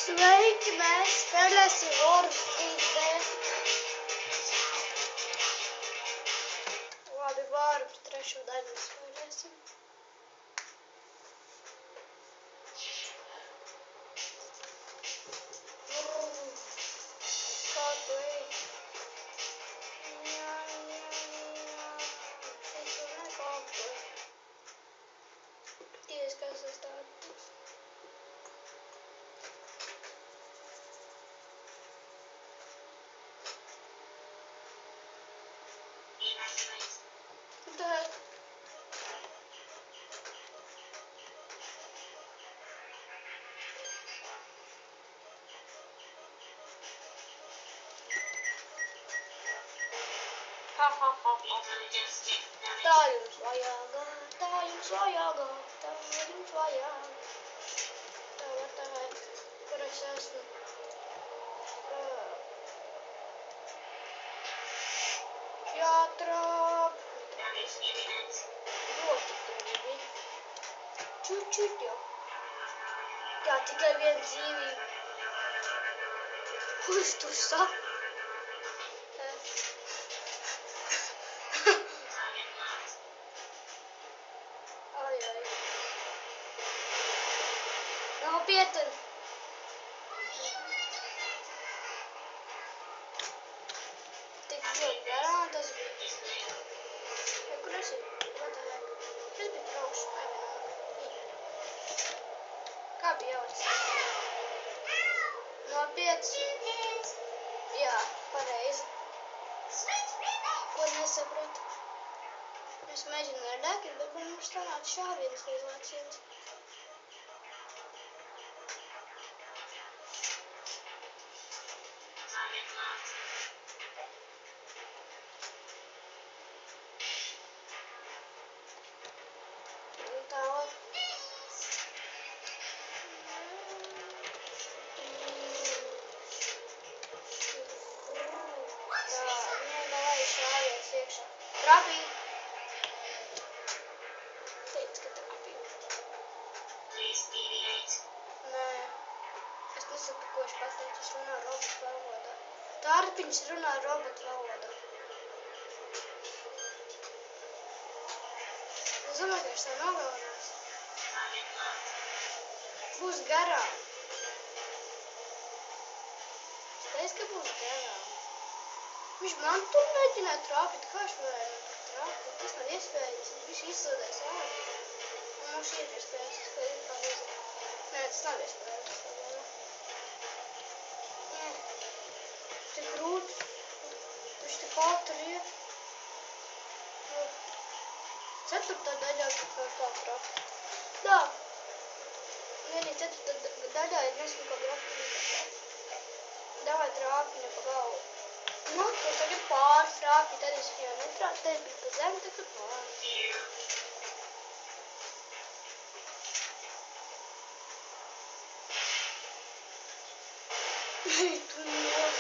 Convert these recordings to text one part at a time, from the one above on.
Sveiki, mēs spēlēsim Worms 3D. Labi, Worms 3. daļu spēlēsim. Kā tu ej? Jā. Šitu nekāptu. Ties, kas es tādu. Tad. Ha. Tā jums vajag. Tā vajag. Kur es esmu? Jātrāp. Ļoti tuvi. Čučut jau. Jā, tikai viena dzīvība. Ko es tu saku? Nopietni. Tik ļoti garām tas bija. Kur esi? What the heck? Es biju braukšu pievienot. Kā bija jauts? Nopietni. Jā, pareizi. Ko nesapratu? Es mēģināju ar dēkļu, bet man mums sanāca šāviens līdz lāciens. Trāpīju. Teicu, ka trāpīju. Nē. Es nesaku, ko viņš pateica. Es runāju robotu valodā. Tārpiņš runā robotu valodā. Es domāju, ka viņš tā nogalinās. Būs garām. Es teicu, ka būs garām. Viņš man tur mēģināja trāpīt, kā viņš varēja man tur trāpīt. Tas nav iespējams, viņš izsūdēs ārā. Un mums ir iespējams, ka ir kā izdarīt. Nē, tas nav iespējams. Nē. Tik grūti. Viņš tik ātri iet. 4. daļā kā trāpīt. Tā. Vienī 4. daļā ir nesmu kā grafika. Davai trāpiņa pa galvu. Nu, to tagad pāri trāpīja, tad es jau netrāpīju, tad bija pa zemi, tagad pāri. Tu nos.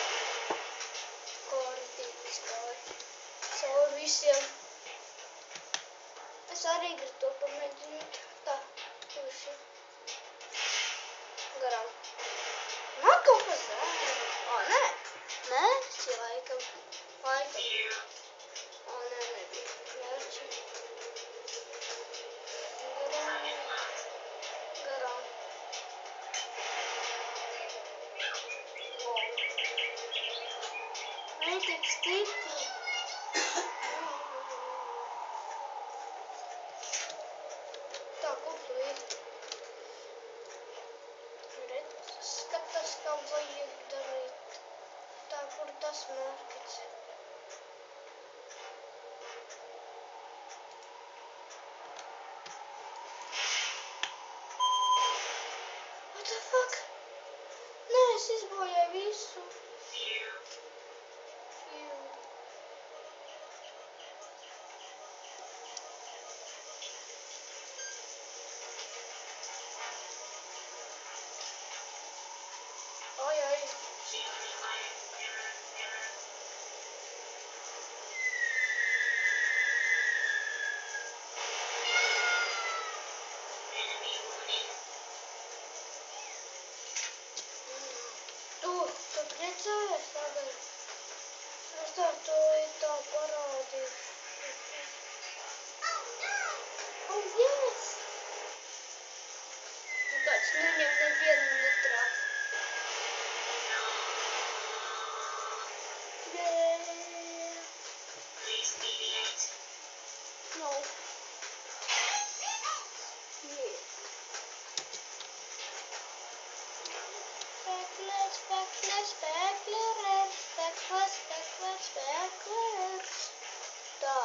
Kārtīgi skāri. Caur visiem. Es arī gribu to pamēģināt. Tā, puši. Garām. Man kaut kas zemi. Nē. Nē, šī laikam. Nē, nebija. Mērķi. Garām. Nē, tik stipri. Tā, kur tu ir? Skatās, kā vajag darīt. Tā, kur tas mērķis? What the fuck? Nē, es izbojāju visu. Oi. netrāpīts. Nu, viņam nevienu netrāp. No. Speklers. Tā.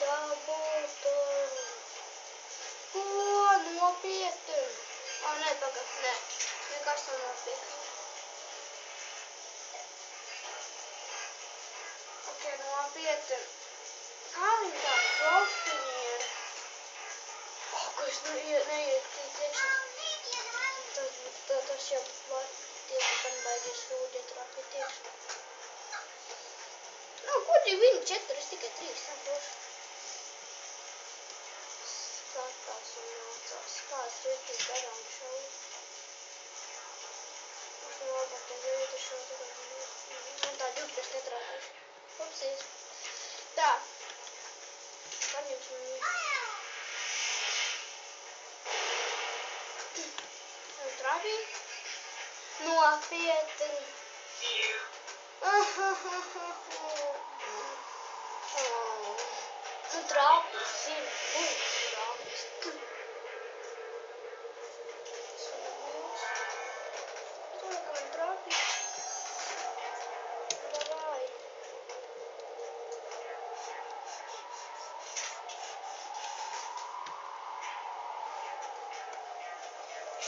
Dabūtu. Ko nopietni? Nē, pagad, nē. Nekas nav nopietni. Ok, nopietni. Kā viņi tā profinieri? Ko es neietīju iekšā. Tas jau var gan baigies rūdi ietrāpīt iekšā. Ko viņi 4, es tikai 3, došu. Skatās un nācās. Kāds rietīgi garām šauj. Es labāk te veidu šo tagad. Tā 12 netrāpīšu. Upsīs. Tā. Paņemsim viņu. Trāpīju. Nopietni. Trāpīs, ir trāpīs. Es domāju, ka man trāpīs. Davai.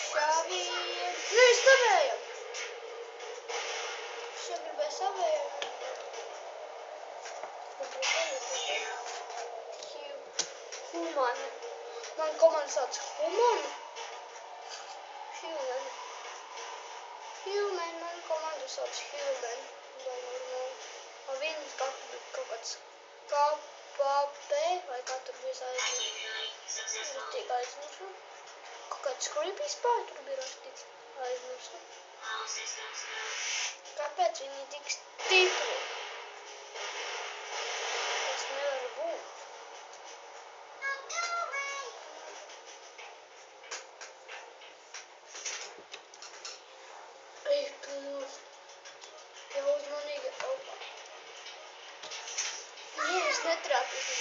Šāvien. Nē, es savējam. Es jau gribēju savējam. Human. Man komanda sauc Human. Human. Man komanda sauc Human. Un viņas kaut kāds KP vai kā tur bija aizmirsu. Kaut kāds creepy spāj tur bija rakstīts. Aizmirsu. Kāpēc viņi tik stipri? Tas nevar būt. Ej, tu mūs. Jau uzmanīgi. Opa. Nē, es netrāpīšu.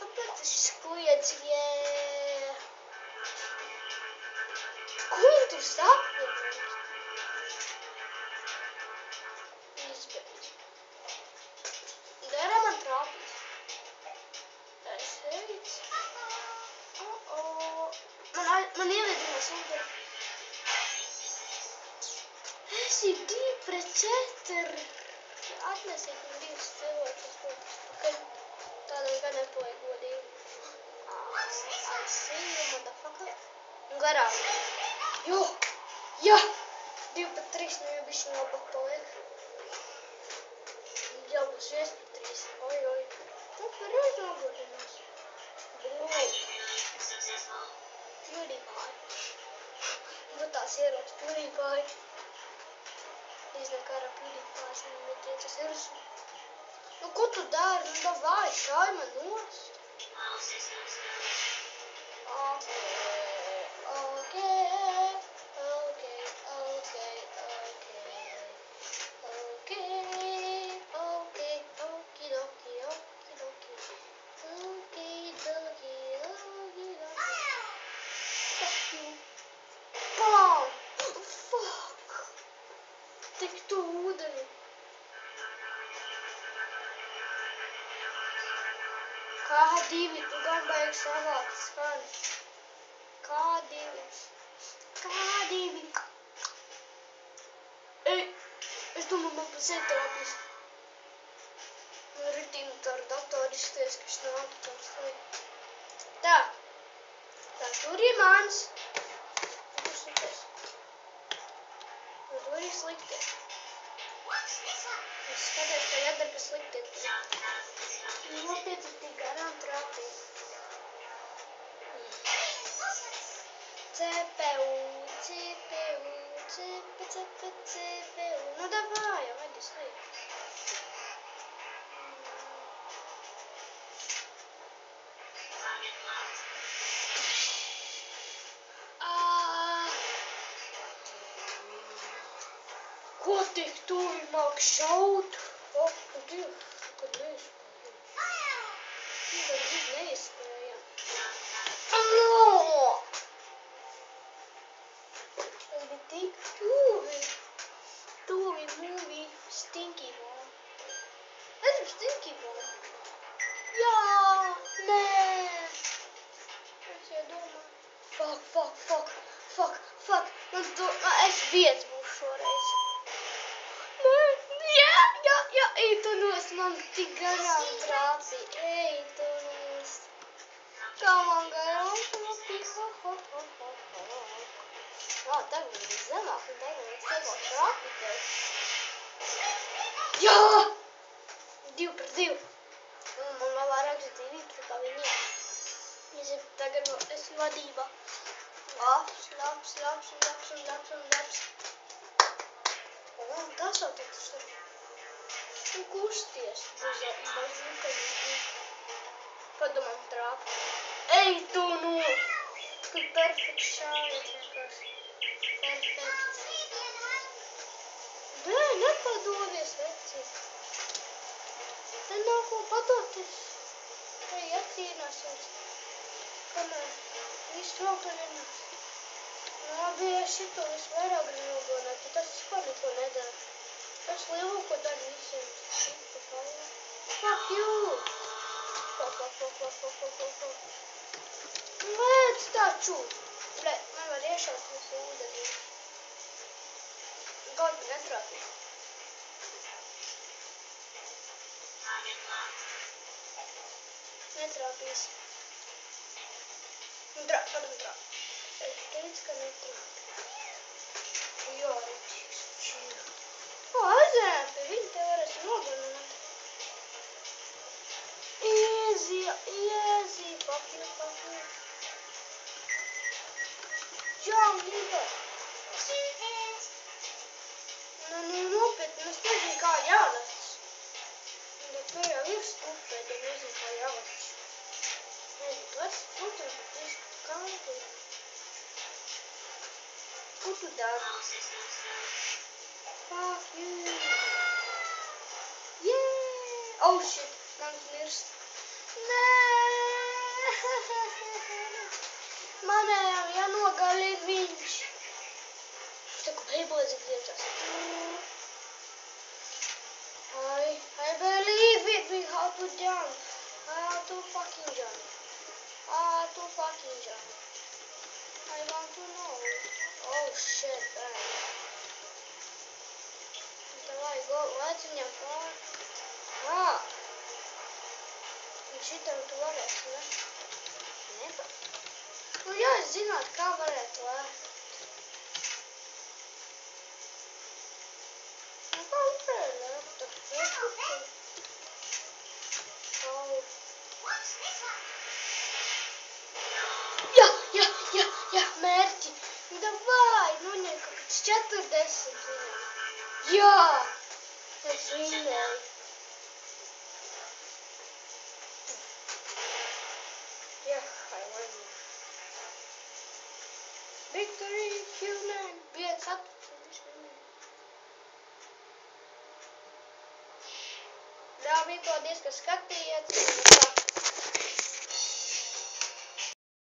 Kāpēc es kliedz, Ko viņi tur sapņo? Izbeidz. Dara man trāpīs. Es heic. Man ielidinās ūdeni. Es ir 2 pret 4. Atnesiet man 2 cilvēkus. Tādēļ gan nepoja godīgi. I see you, motherfucker. Un garām. Jo! 2 pret 3, nu jau bišķi labāk paliek. Jau būs 1 pret 3. Oi. Nu, pareiz nogodinās. PewDiePie. Nu tās ierodas PewDiePie. Iznāk ārā PewDiePie, es nemeties, tas ir. Nu, ko tu dari? Nu, davai, šāj man nost. Tik tu ūdeni. K2, tu gan baigi savākt skani. K2. Ej, es domāju, man pa sevi trāpīs. Man ritīm tā ar datoru izties, ka es nāku tā slikti. Tā, tur ir mans. Tur slikties. Tur ir slikties. Es skaties, ka jādara, ka slikties. Nopietni tik garām trāpīt. CPU. Nu davai, jau vajag es vajag. tik tuvi māk šaut. Ak, Dievs, kad neiespējam. Kad neiespējam. No! Tas bija tik tuvi. Tuvi, mūvi, stinky bomb. Es gribu stinky bomb. Jā, nē. Es iedomāju. Fuck. Es viens būšu šoreiz. Jā, Eitonos, man tik garām trāpīja. Eitonos. Kā man garām trāpīja. Jā, tagad ir zemāk, un tagad es tev trāpīties. Jā! 2 pret 2. Man vēl vairāk dzīvības nekā viņiem. Tagad esmu vadībā. Laps. Tas jau tāds ir. Un kusties. Kad man trāp. Ej, tu no! Tu perfekt šādi. Perfekt. Nē, nepadodies, veci. Te nav ko padoties. Te jācīnāsies. Kamēr visu nogalinās. Labi, ja šito visvairāk gribu nogalināt, tad tas vispār neko nedara. Tas lielāko dara visiem. Fuck you! Fuck. Lēc taču! Bļet, man var iešaut visu ūdeni. Kaut kā netrāpīt. Netrāpīs. Trāp. Es teicu, ka netrāp. Jā, rītīgs. Aizēm, pie viņa te varēs nogalināt. Easy. Fuck you. Jump, nigga. Nopietni, es nezinu, kā jālec. Bet tu jau ir stupēdi, un nezinu, kā jālec. Nezinu, tu esi stupēdi, bet es kādu. Ko tu dari? Fuck you. Yeah. Oh shit, mans mirst. Nē. Manējām jānogalina viņš. Taku Beyblades griežas. I believe it, we have to jump. I have to fucking jump. I want to know. Oh shit, bang. Давай, go, lec viņam pār. Un šitam tu varēsi, ne? Nepa. Nu jā, es zināt, kā varētu lēt. Nu kā varētu lēt? Jā, mērķi. Davai, noņem kaut kāds 40 viņam. Jā, es vinnēju. Jā, I won. Victory, human. Viens atpakaļ. Labi, paldies, ka skatījāties.